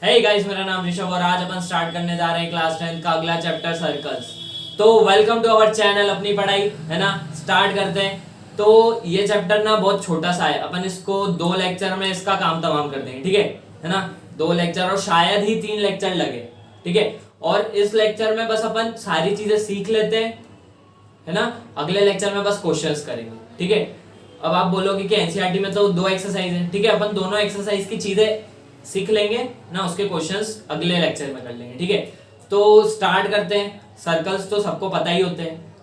Hey guys, मेरा नाम ऋषभ और आज अपन स्टार्ट करने जा रहे हैं क्लास 10 का अगला चैप्टर सर्कल्स। तो वेलकम टू अवर चैनल अपनी पढ़ाई, है ना। स्टार्ट करते हैं। तो ये चैप्टर ना बहुत छोटा सा है, अपन इसको 2 लेक्चर में इसका काम तमाम कर देंगे, ठीक है ना। 2 लेक्चर और शायद ही 3 लेक्चर लगे, ठीक है। और इस लेक्चर में बस अपन सारी चीजें सीख लेते हैं, है ना। अगले लेक्चर में बस क्वेश्चंस करेंगे, ठीक है। अब आप बोलोगे कि एनसीईआरटी में तो 2 एक्सरसाइज है, ठीक है। अपन दोनों एक्सरसाइज की चीजें सीख लेंगे ना, उसके क्वेश्चंस अगले लेक्चर में कर लेंगे, ठीक है। तो स्टार्ट करते हैं। सर्कल्स तो सबको पता ही होते हैं,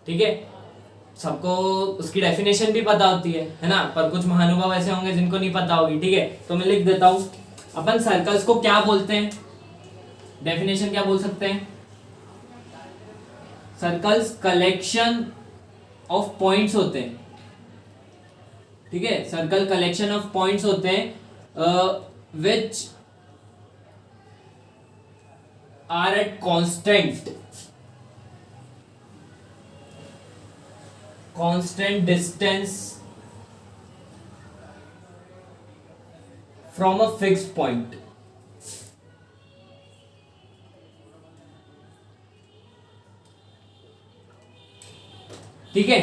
ठीक है। सबको उसकी डेफिनेशन भी पता होती है ना। पर कुछ महानुभाव ऐसे होंगे जिनको नहीं पता होगी, ठीक है। तो मैं लिख देता हूं, अपन सर्कल्स को क्या बोलते हैं, डेफिनेशन क्या बोल सकते हैं। सर्कल्स कलेक्शन ऑफ पॉइंट्स होते हैं, ठीक है। सर्कल कलेक्शन ऑफ पॉइंट्स होते हैं which are at constant distance from a fixed point, ठीक है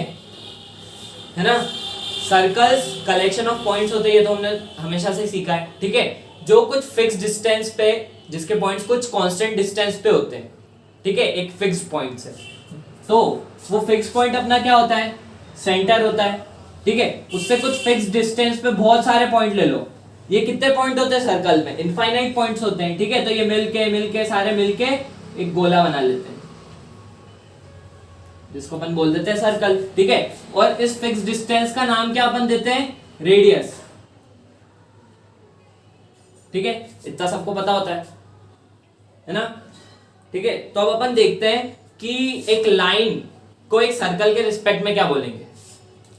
ना। सर्कल्स कलेक्शन ऑफ पॉइंट्स होते हैं, ये तो हमने हमेशा से सीखा है, ठीक है। जो कुछ फिक्स डिस्टेंस पे, जिसके पॉइंट्स कुछ कांस्टेंट डिस्टेंस पे होते हैं, ठीक है, एक फिक्स पॉइंट से। तो वो फिक्स पॉइंट अपना क्या होता है, सेंटर होता है, ठीक है। उससे कुछ फिक्स डिस्टेंस पे बहुत सारे पॉइंट ले लो। ये कितने पॉइंट होते हैं सर्कल में, इनफाइनाइट पॉइंट्स होते हैं, ठीक है। तो ये मिलके सारे मिलके एक गोला बना लेते हैं, जिसको अपन बोल देते हैं सर्कल, ठीक है। और इस फिक्स डिस्टेंस का नाम क्या अपन देते हैं, रेडियस, ठीक है। इतना सबको पता होता है ना, ठीक है। तो अब अपन देखते हैं कि एक लाइन को एक सर्कल के रिस्पेक्ट में क्या बोलेंगे,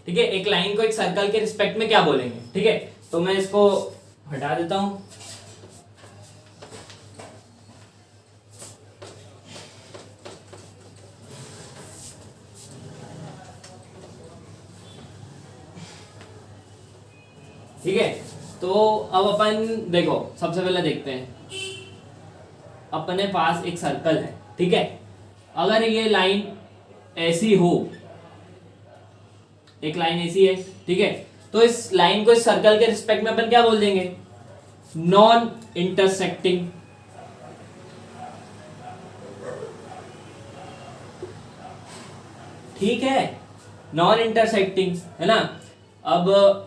ठीक है। एक लाइन को एक सर्कल के रिस्पेक्ट में क्या बोलेंगे, ठीक है। तो मैं इसको हटा देता हूं, ठीक है। तो अब अपन देखो, सबसे पहले देखते हैं, अपने पास एक सर्कल है, ठीक है। अगर ये लाइन ऐसी हो, एक लाइन ऐसी है, ठीक है। तो इस लाइन को इस सर्कल के रिस्पेक्ट में अपन क्या बोल देंगे, नॉन इंटरसेक्टिंग, ठीक है। नॉन इंटरसेक्टिंग, है ना। अब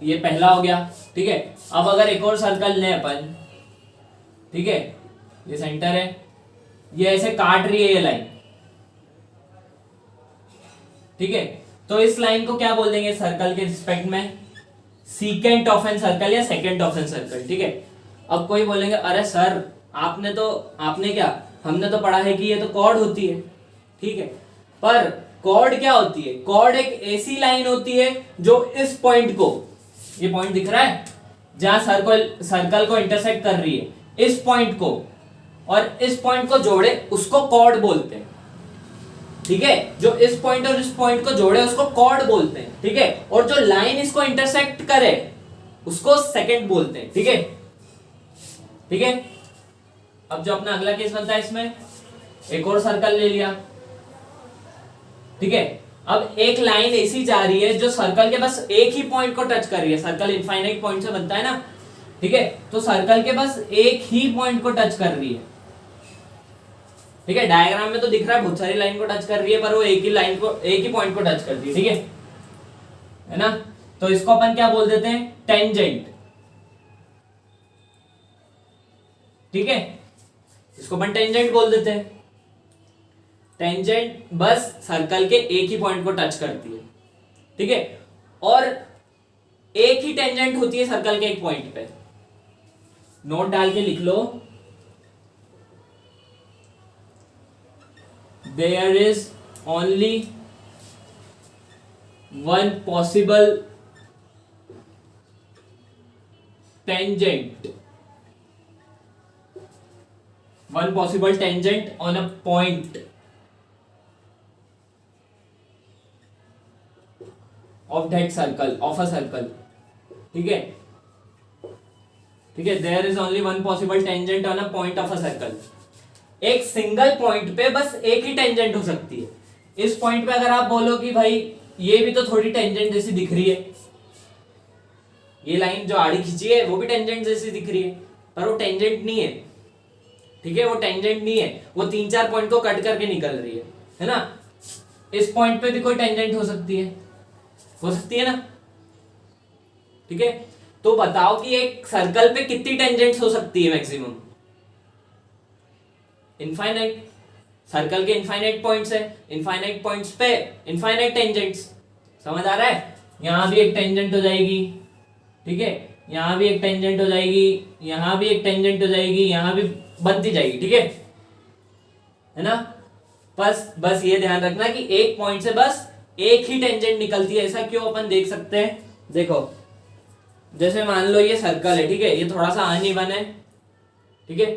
ये पहला हो गया, ठीक है। अब अगर एक और सर्कल लें अपन, ठीक है, ये सेंटर है, ये ऐसे काट रही है ये लाइन, ठीक है। तो इस लाइन को क्या बोल देंगे सर्कल के रिस्पेक्ट में, सीकेंट ऑफ एन सर्कल या सेकेंट ऑफ एन सर्कल, ठीक है। अब कोई बोलेंगे अरे सर, आपने क्या, हमने तो पढ़ा है कि ये तो कॉर्ड होती है, ठीक है। पर कॉर्ड क्या होती है, कॉर्ड एक ऐसी लाइन होती है जो इस पॉइंट को, ये पॉइंट दिख रहा है जहां सर्कल को इंटरसेक्ट कर रही है, इस पॉइंट को और इस पॉइंट को जोड़े, उसको कॉर्ड बोलते हैं, ठीक है। जो इस पॉइंट और इस पॉइंट को जोड़े उसको कॉर्ड बोलते हैं, ठीक है। और जो लाइन इसको इंटरसेक्ट करे उसको सेकेंड बोलते हैं, ठीक है, ठीक है। अब जो अपना अगला केस बनता है, इसमें एक और सर्कल ले लिया, ठीक है। अब एक लाइन ऐसी जा रही है जो सर्कल के बस एक ही पॉइंट को टच कर रही है, सर्कल इनफाइनाइट पॉइंट से बनता है ना, ठीक है। तो सर्कल के बस एक ही पॉइंट को टच कर रही है, ठीक है। डायग्राम में तो दिख रहा है बहुत सारी लाइन को टच कर रही है, पर वो एक ही पॉइंट को टच करती है, ठीक है ना। तो इसको अपन क्या बोल देते हैं, टेंजेंट, ठीक है। इसको अपन टेंजेंट बोल देते हैं। टेंजेंट बस सर्कल के एक ही पॉइंट को टच करती है, ठीक है। और एक ही टेंजेंट होती है सर्कल के एक पॉइंट पे, नोट डाल के लिख लो, there is only one possible tangent on a point of that circle, of a circle, ठीक है। ठीक है, there is only one possible tangent on a point of a circle. एक सिंगल पॉइंट पे बस एक ही टेंजेंट हो सकती है। इस पॉइंट पे अगर आप बोलो कि भाई ये भी तो थोड़ी टेंजेंट जैसी दिख रही है, ये लाइन जो आड़ी खींची है वो भी टेंजेंट जैसी दिख रही है, पर वो टेंजेंट नहीं है। ठीक है, वो टेंजेंट नहीं है, वो 3-4 पॉइंट को कट करके निकल रही है ना। इस पॉइंट पे भी कोई टेंजेंट हो सकती है ना। ठीक है, तो बताओ कि एक सर्कल पे कितनी टेंजेंट्स हो सकती है मैक्सिमम? इनफाइनाइट। सर्कल के इनफाइनाइट पॉइंट्स है, इनफाइनाइट पॉइंट्स पे इनफाइनाइट टेंजेंट्स। समझ आ रहा है? यहां भी एक टेंजेंट हो जाएगी, ठीक है, यहां भी एक टेंजेंट हो जाएगी, यहां भी एक टेंजेंट हो जाएगी, यहां भी बनती जाएगी। ठीक है ना। बस ये ध्यान रखना कि एक पॉइंट से बस एक ही टेंजेंट निकलती है। ऐसा क्यों अपन देख सकते हैं, देखो जैसे मान लो ये सर्कल है, ठीक है, ये थोड़ा सा अनइवन है, ठीक है,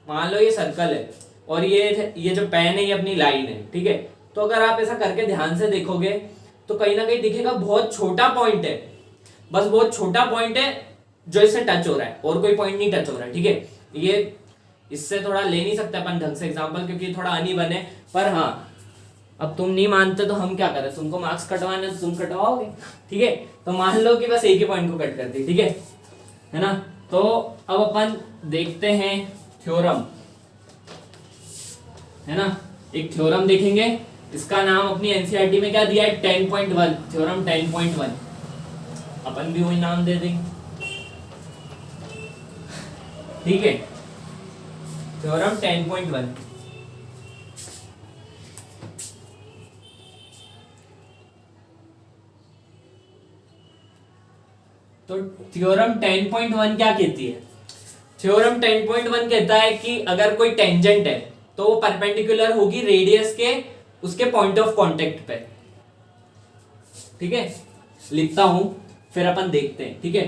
मान लो ये सर्कल है और ये जो पेन है ये अपनी लाइन है, ठीक है। तो अगर आप ऐसा करके ध्यान से देखोगे तो कहीं ना कहीं दिखेगा बहुत छोटा पॉइंट है, बस बहुत छोटा पॉइंट है जो इससे टच हो रहा है और कोई पॉइंट नहीं टच हो रहा है। ठीक है, ये इससे थोड़ा ले नहीं सकते अपन ढंग से एग्जांपल, क्योंकि थोड़ा अनइवन है। पर हाँ, अब तुम नहीं मानते तो हम क्या करें, तुमको मार्क्स कटवाने तो तुम कटवाओगे। ठीक है, तो मान लो कि बस एक ही पॉइंट को कट कर दी, ठीक है ना। तो अब अपन देखते हैं थ्योरम, है ना। एक थ्योरम देखेंगे, इसका नाम अपनी एनसीईआरटी में क्या दिया है, 10.1, थ्योरम 10.1। अपन भी वही नाम दे देंगे, ठीक है, थ्योरम 10.1। तो थ्योरम 10.1 क्या कहती है? थ्योरम 10.1 कहता है कि अगर कोई टेंजेंट है तो वो परपेंडिकुलर होगी रेडियस के उसके पॉइंट ऑफ कांटेक्ट पे। ठीक है, लिखता हूं फिर अपन देखते हैं। ठीक है,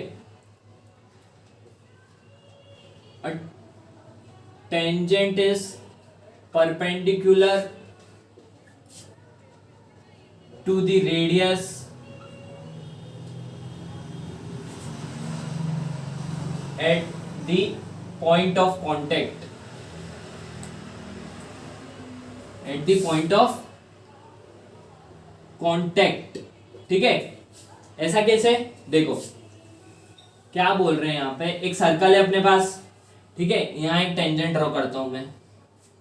tangent is perpendicular to the radius at the point of contact, at the point of contact। ठीक है, ऐसा कैसे, देखो क्या बोल रहे हैं यहाँ पे, एक सर्कल है अपने पास, ठीक है, यहाँ एक टेंजेंट ड्रॉ करता हूं मैं,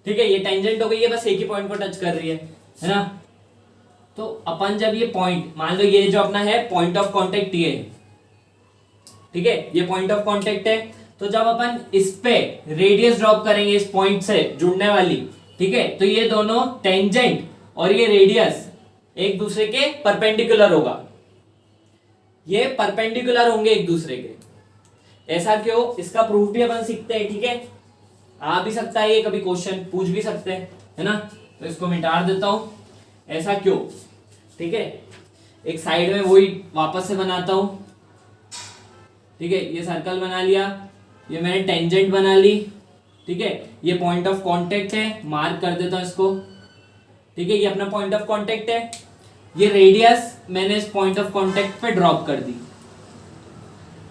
ठीक है, ये टेंजेंट हो गई है, बस एक ही पॉइंट को टच कर रही है ना। तो अपन जब ये पॉइंट, मान लो ये जो अपना है पॉइंट ऑफ कांटेक्ट ये है, ठीक है, ये पॉइंट ऑफ कांटेक्ट है। तो जब अपन इस पे रेडियस ड्रॉप करेंगे इस पॉइंट से जुड़ने वाली, ठीक है, तो ये दोनों टेंजेंट और ये रेडियस एक दूसरे के परपेंडिकुलर होगा, ये परपेंडिकुलर होंगे एक दूसरे के। ऐसा क्यों, इसका प्रूफ भी अपन सीखते हैं। ठीक है, आ भी सकता है ये, कभी क्वेश्चन पूछ भी सकते हैं, है ना। तो इसको मिटा देता हूं, ऐसा क्यों। ठीक है, एक साइड में वही वापस से बनाता हूं, ठीक है, ये सर्कल बना लिया, ये मैंने टेंजेंट बना ली, ठीक है, ये पॉइंट ऑफ कांटेक्ट है, मार्क कर देता हूं इसको, ठीक है, ये अपना पॉइंट ऑफ कांटेक्ट है, ये रेडियस मैंने इस पॉइंट ऑफ कांटेक्ट पे ड्रॉप कर दी।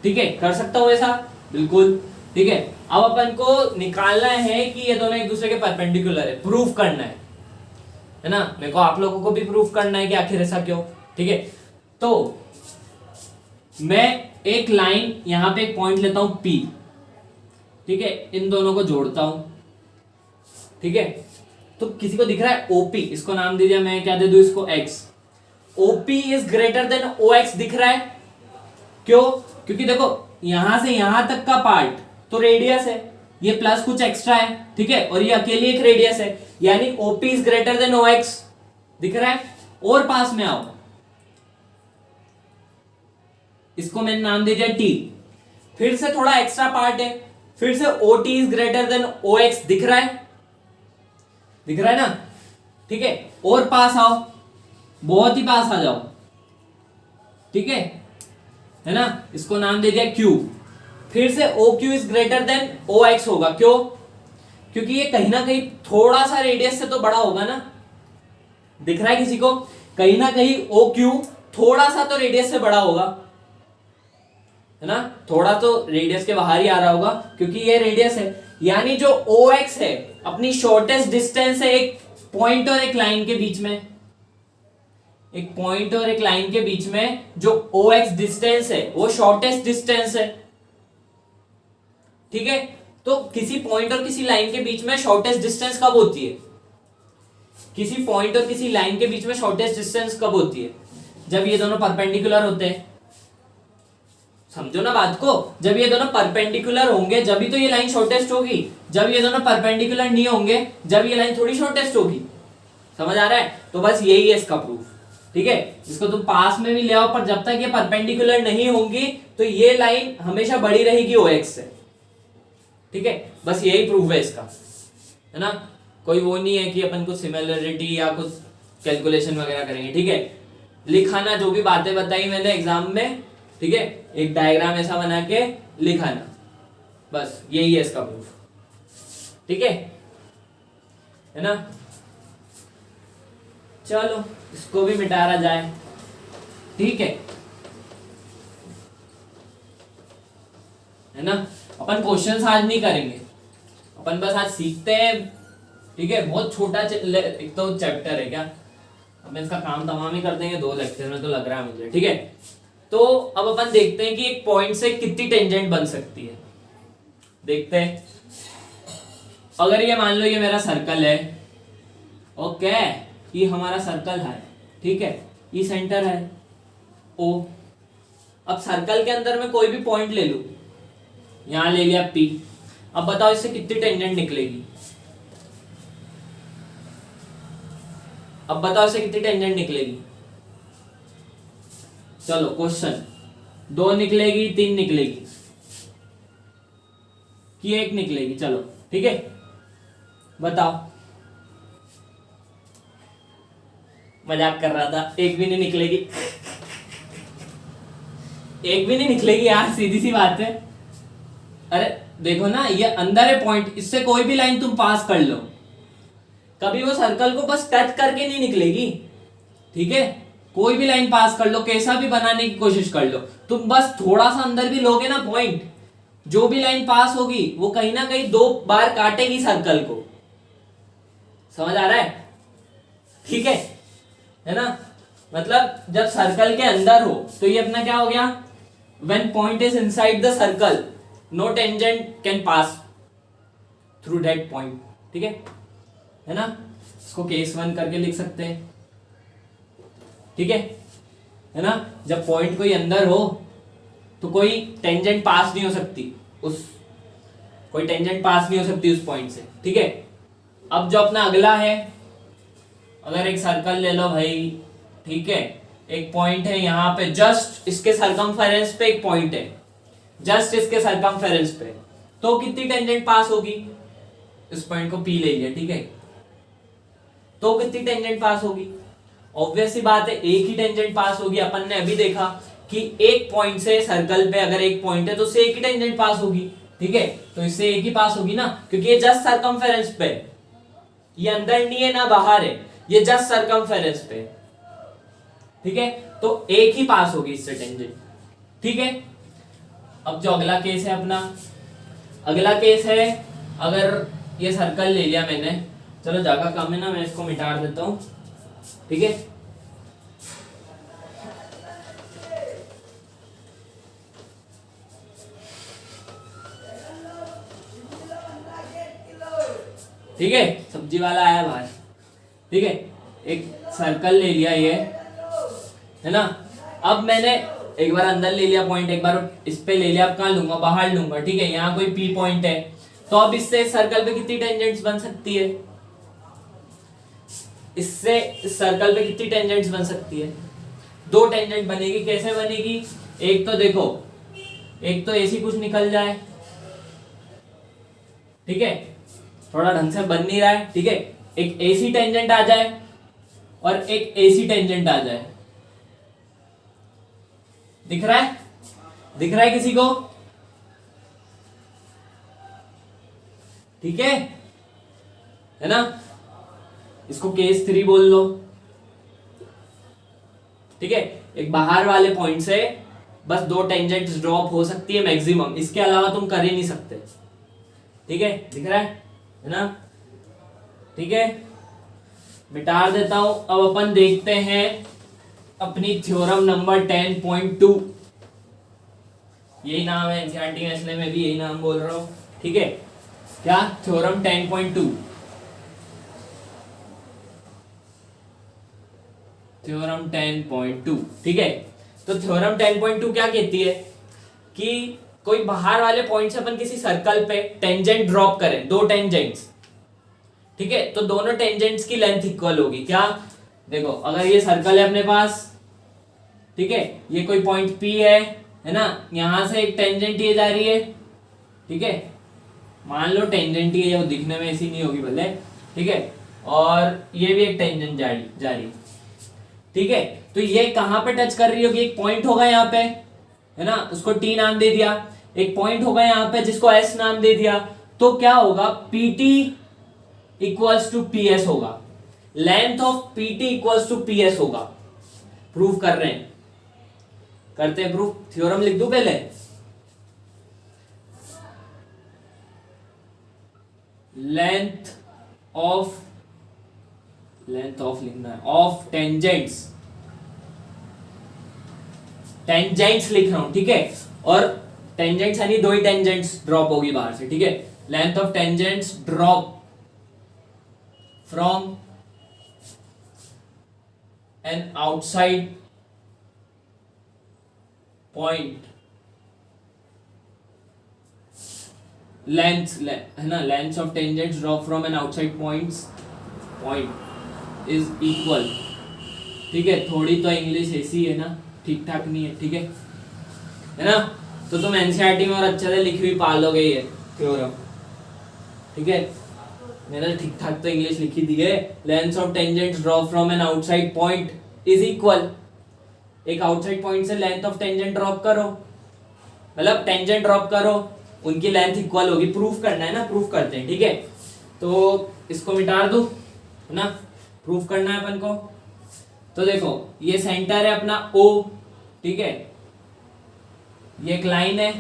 ठीक है, कर सकता हूं ऐसा, बिल्कुल। ठीक है, अब अपन को निकालना है कि ये दोनों एक दूसरे के परपेंडिकुलर है, प्रूफ करना है ना। मेरे को आप लोगों को भी प्रूफ करना है कि आखिर ऐसा क्यों। ठीक है, तो मैं एक लाइन यहां पे एक पॉइंट लेता हूं P, ठीक है, इन दोनों को जोड़ता हूं, ठीक है। तो किसी को दिख रहा है OP, इसको नाम दे दिया, मैं क्या दे दूं इसको X। OP is greater than OX दिख रहा है, क्यों? क्योंकि देखो यहां से यहां तक का पार्ट तो रेडियस है, ये प्लस कुछ एक्स्ट्रा है, ठीक है, और ये अकेली एक रेडियस है, यानी OP is greater than OX दिख रहा है। और पास में आओ, इसको मैंने नाम दे दिया T, फिर से थोड़ा एक्स्ट्रा पार्ट है, फिर से OT is greater than OX दिख रहा है ना। ठीक है, और पास आओ, बहुत ही पास आ जाओ, ठीक है ना, इसको नाम दे दिया Q, फिर से OQ is greater than OX होगा, क्यों? क्योंकि ये कहीं ना कहीं थोड़ा सा रेडियस से तो बड़ा होगा ना, दिख रहा है किसी को, कहीं ना कहीं OQ थोड़ा सा तो रेडियस से बड़ा होगा, है ना, थोड़ा तो रेडियस के बाहर ही आ रहा होगा क्योंकि ये रेडियस है। यानी जो OX है अपनी शॉर्टेस्ट डिस्टेंस है एक पॉइंट और एक लाइन के बीच में, एक पॉइंट और एक लाइन के बीच में जो OX डिस्टेंस है वो शॉर्टेस्ट डिस्टेंस है। ठीक है, तो किसी पॉइंट और किसी लाइन के बीच में शॉर्टेस्ट डिस्टेंस कब होती है? किसी पॉइंट और किसी लाइन के बीच में शॉर्टेस्ट डिस्टेंस कब होती है? जब ये दोनों परपेंडिकुलर होते हैं। समझो ना बात को, जब ये दोनों परपेंडिकुलर होंगे जब ही तो ये लाइन शॉर्टेस्ट होगी। जब ये दोनों परपेंडिकुलर नहीं होंगे जब ये लाइन थोड़ी शॉर्टेस्ट होगी। समझ आ रहा है? तो बस यही है इसका प्रूफ। ठीक है, इसको तुम पास में भी ले आओ, पर जब तक ये परपेंडिकुलर नहीं होंगी तो ये लाइन हमेशा बड़ी रहेगी OX से। ठीक है, बस यही प्रूफ है इसका, है ना। कोई वो नहीं है कि अपन कुछ सिमिलरिटी या कुछ कैलकुलेशन वगैरह करेंगे। ठीक है, लिखाना जो भी बातें बताई मैंने एग्जाम में, ठीक है, एक डायग्राम ऐसा बना के लिखाना, बस यही है इसका प्रूफ। ठीक है ना। चलो इसको भी मिटारा जाए। ठीक है ना। अपन क्वेश्चंस आज नहीं करेंगे, अपन बस आज सीखते हैं। ठीक है, बहुत छोटा एक तो चैप्टर है क्या, अब इसका काम तमाम ही कर देंगे 2 लेक्चर में तो लग रहा है मुझे। ठीक है, तो अब अपन देखते हैं कि एक पॉइंट से कितनी टेंजेंट बन सकती है। देखते हैं, अगर ये मान लो ये मेरा सर्कल है, ओके, ये हमारा सर्कल है। ठीक है, ये सेंटर है O। अब सर्कल के अंदर में कोई भी पॉइंट ले लूं, यहां ले लिया P। अब बताओ इससे कितनी टेंजेंट निकलेगी? अब बताओ इससे कितनी टेंजेंट निकलेगी? चलो क्वेश्चन, 2 निकलेगी, 3 निकलेगी कि 1 निकलेगी? चलो ठीक है, बताओ। मजाक कर रहा था, 1 भी नहीं निकलेगी। 1 भी नहीं निकलेगी यार, सीधी सी बात है। अरे देखो ना, ये अंदर है पॉइंट, इससे कोई भी लाइन तुम पास कर लो, कभी वो सर्कल को बस टच करके नहीं निकलेगी। ठीक है, कोई भी लाइन पास कर लो, कैसा भी बनाने की कोशिश कर लो, तुम बस थोड़ा सा अंदर भी लोगे ना पॉइंट, जो भी लाइन पास होगी वो कहीं ना कहीं 2 बार काटेगी सर्कल को। समझ आ रहा है? ठीक है ना। मतलब जब सर्कल के अंदर हो तो ये अपना क्या हो गया, when point is inside the circle no tangent can pass through that point. ठीक है ना, इसको केस 1 करके लिख सकते हैं। ठीक है ना, जब पॉइंट कोई अंदर हो तो कोई टेंजेंट पास नहीं हो सकती कोई टेंजेंट पास नहीं हो सकती उस पॉइंट से। ठीक है, अब जो अपना अगला है, अगर एक सर्कल ले लो भाई, ठीक है, एक पॉइंट है यहाँ पे, जस्ट इसके सरकमफेरेंस पे एक पॉइंट है, जस्ट इसके सरकमफेरेंस पे, तो कितनी टेंजेंट पास होगी? इस पॉइंट को P ले लिया, ठीक है, तो कितनी टेंजेंट पास होगी? ऑब्वियस सी बात है, एक ही टेंजेंट पास होगी। अपन ने अभी देखा कि एक पॉइंट से सर्कल पे अगर एक पॉइंट है तो उससे एक ही टेंजेंट पास होगी। ठीक है, तो इससे एक ही पास होगी ना, क्योंकि ये जस्ट सरकमफेरेंस पे, ये अंदर नहीं है ना बाहर है, ये जस्ट सरकमफेरेंस पे। ठीक है, तो एक ही पास होगी इससे टेंजेंट। ठीक है, अब जो अगला केस है अपना, अगला केस है, अगर ये सर्कल ले लिया मैंने, चलो जगह कम है ना, मैं इसको मिटा देता हूं। ठीक है, ठीक है, सब्जी वाला आया बाहर। ठीक है, एक सर्कल ले लिया ये, है ना। अब मैंने एक बार अंदर ले लिया पॉइंट, एक बार इस पे ले लिया, अब कहां लूंगा? बाहर लूंगा। ठीक है, यहाँ कोई P पॉइंट है, तो अब इससे सर्कल पे कितनी टेंजेंट्स बन सकती है? इससे इस सर्कल पे कितनी टेंजेंट्स बन सकती है? 2 टेंजेंट बनेगी। कैसे बनेगी? एक तो देखो, एक तो ऐसी कुछ निकल जाए, ठीक है, थोड़ा ढंग से बन नहीं रहा है। ठीक है, एक AC टेंजेंट आ जाए और एक AC टेंजेंट आ जाए। दिख रहा है? दिख रहा है किसी को? ठीक है ना, इसको केस 3 बोल लो। ठीक है, एक बाहर वाले पॉइंट से बस 2 टेंजेंट्स ड्रॉप हो सकती है मैक्सिमम, इसके अलावा तुम कर ही नहीं सकते। ठीक है, दिख रहा है ना? ठीक है, मिटा देता हूं। अब अपन देखते हैं अपनी थ्योरम नंबर 10.2। यही नाम है एनसीईआरटी में, इसलिए मैं भी यही नाम बोल रहा हूं। ठीक है, क्या? थ्योरम 10.2। थ्योरम 10.2। ठीक है, तो थ्योरम 10.2 क्या कहती है कि कोई बाहर वाले पॉइंट से अपन किसी सर्कल पे टेंजेंट ड्रॉप करें, 2 टेंजेंट्स। ठीक है, तो दोनों टेंजेंट्स की लेंथ इक्वल होगी। क्या? देखो, अगर ये सर्कल है अपने पास, ठीक है, ये कोई पॉइंट P है ना, यहां से एक टेंजेंट ये जा रही है। ठीक है, मान लो टेंजेंट ये, वो दिखने में ऐसी नहीं होगी भले। ठीक है, और ये भी एक टेंजेंट जा रही है। ठीक है, तो ये कहां पे टच कर रही होगी? एक पॉइंट होगा यहाँ पे, है ना, उसको T नाम दे दिया। एक पॉइंट होगा यहाँ पे जिसको S नाम दे दिया। तो क्या होगा? PT इक्वल्स टू PS होगा। Length of PT equals to PS होगा। प्रूफ कर रहे हैं, करते हैं प्रूफ। थ्योरम लिख दूं पहले? लेंथ ऑफ लिखना है, ऑफ टेंजेंट्स लिख रहा हूं। ठीक है, और टेंजेंट्स यानी 2 ही टेंजेंट्स ड्रॉप होगी बाहर से। ठीक है, length of tangents drop from an outside point, length है ना, length of tangents drop from an outside point is equal. ठीक है, थोड़ी तो इंग्लिश ऐसी है ना, ठीक ठाक नहीं है। ठीक है ना, तो तुम एनसीईआरटी में और अच्छे से लिख भी पालोगे ये थ्योरम। ठीक है, मैंने ठीक ठाक तो इंग्लिश लिखी दी है। Length of tangents drop from an outside point is equal. एक आउटसाइड पॉइंट से लेंथ ऑफ टेंजेंट ड्रॉप करो, मतलब टेंजेंट ड्रॉप करो, उनकी लेंथ इक्वल होगी। प्रूफ करना है ना, प्रूफ करते हैं। ठीक है, तो इसको मिटा दो, है ना, प्रूफ करना है अपन को। तो देखो, ये सेंटर है अपना O। ठीक है, ये एक लाइन है,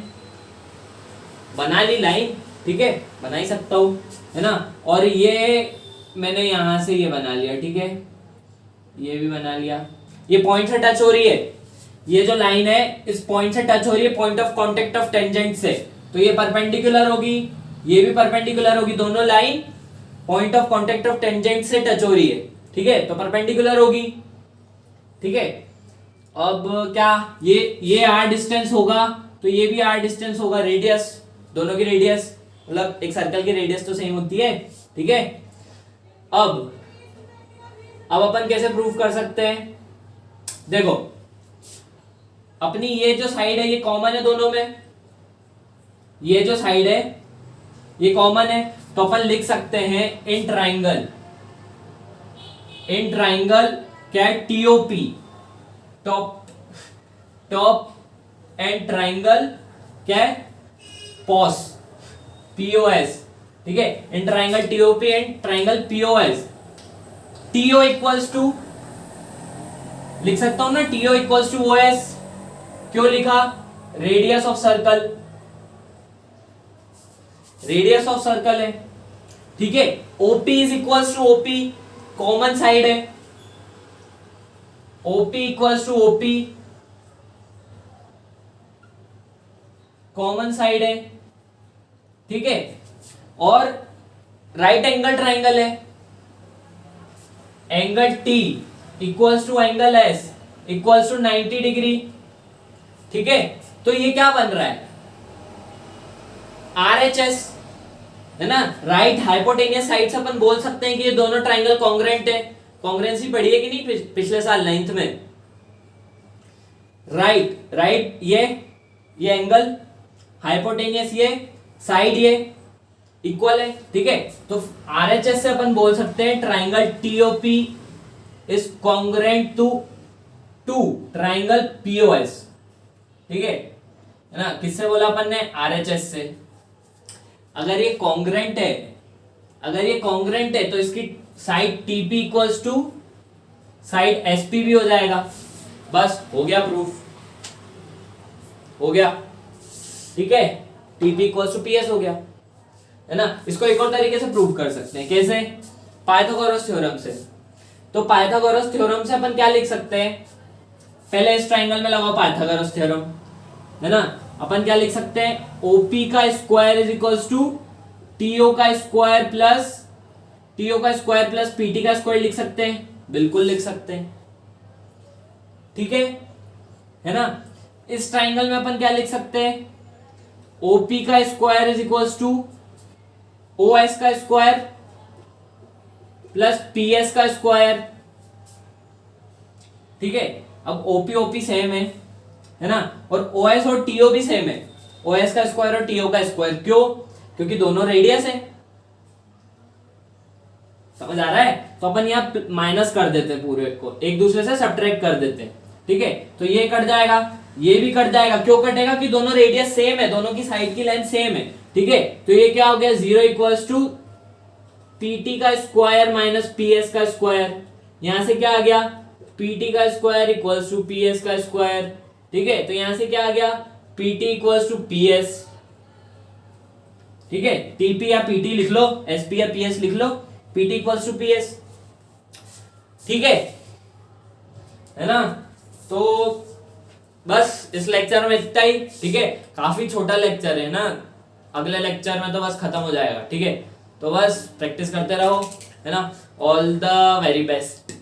बना ली लाइन। ठीक है, बना ही सकता हूं, है ना, और ये मैंने यहां से ये बना लिया। ठीक है, ये भी बना लिया। ये पॉइंट से टच हो रही है, ये जो लाइन है इस पॉइंट से टच हो रही है, point of contact of tangent से, तो ये परपेंडिकुलर होगी, ये भी परपेंडिकुलर होगी। दोनों line point of contact of tangent से टच हो रही है। ठीक है, तो परपेंडिकुलर होगी। ठीक है, अब क्या, ये r डिस्टेंस होगा, तो ये भी r डिस्टेंस होगा। रेडियस, दोनों की रेडियस, मतलब एक सर्कल की रेडियस तो सेम होती है। ठीक है, अब अपन कैसे प्रूफ कर सकते हैं? देखो, अपनी ये जो साइड है ये कॉमन है दोनों में, ये जो साइड है ये कॉमन है, तो अपन लिख सकते हैं इन ट्राइंगल क्या है? TOP, टॉप एंड ट्राइंगल क्या है? POS। ठीक है, in triangle TOP and triangle POS। TO equals to, लिख सकता हूं ना, TO इक्वल्स टू OS। क्यों लिखा? Radius of circle, radius of circle है। ठीक है, OP is equals to OP, common side है। OP equals to OP, common side है। ठीक है, और राइट एंगल ट्राइंगल है। Angle T equals to angle S equals to 90 degree. ठीक है, तो ये क्या बन रहा है? RHS, है ना, राइट हाइपोटेनियस साइड्स। अपन बोल सकते हैं कि ये दोनों ट्राइंगल कॉन्ग्रुएंट है। कॉन्ग्रुएंसी पढ़ी है कि नहीं पिछले साल 9th में? राइट ये एंगल, हाइपोटेनियस ये साइड, ये इक्वल है। ठीक है, तो RHS से अपन बोल सकते हैं triangle TOP is congruent to triangle POS। ठीक है ना, किससे बोला अपन ने? RHS से। अगर ये कॉन्ग्रुएंट है तो इसकी side TP equals to side SP भी हो जाएगा। बस हो गया प्रूफ। हो गया, ठीक है, टीपी इक्वल्स टू पीएस हो गया, है ना। इसको एक और तरीके से प्रूव कर सकते हैं, कैसे, पाइथागोरस थ्योरम से। तो पाइथागोरस थ्योरम से अपन क्या लिख सकते हैं, पहले इस ट्राइंगल में लगाओ पाइथागोरस थ्योरम, है ना। अपन क्या लिख सकते हैं, ओपी का square is equals to TO का स्क्वायर प्लस पीटी का स्क्वायर लिख सकते हैं, बिल्कुल लिख सकते हैं, ठीक है ना। इस ट्राइंगल में अपन क्या लिख सकते हैं, ओपी का square is equals to OS का स्क्वायर प्लस पीएस का स्क्वायर, ठीक है। अब ओपी सेम है ना, और ओएस और टीओ भी सेम है, ओएस का स्क्वायर और टीओ का स्क्वायर, क्यों, क्योंकि दोनों रेडियस है, समझ आ रहा है। तो अपन यहाँ माइनस कर देते हैं, पूरे को एक दूसरे से सब्ट्रैक्ट कर देते हैं, ठीक है। तो ये कट जाएगा, ये भी कट जाएगा, क्यों कटेगा, कि दोनों रेडियस सेम है, दोनों की साइड की लेंथ सेम है, ठीक है। तो ये क्या हो गया, 0 इक्वल्स टू पीटी का स्क्वायर माइनस पीएस का स्क्वायर, यहां से क्या आ गया, पीटी का स्क्वायर इक्वल्स टू पीएस का स्क्वायर, ठीक है। तो यहां से क्या आ गया, पीटी इक्वल्स टू पीएस, ठीक है। टीपी या पीटी लिख लो, एसपी या पीएस लिख लो, पीटी इक्वल्स टू पीएस, ठीक है ना। तो बस इस लेक्चर में इतना ही, ठीक है। काफी छोटा लेक्चर है ना, अगले लेक्चर में तो बस खत्म हो जाएगा, ठीक है। तो बस प्रैक्टिस करते रहो, है ना। All the very best.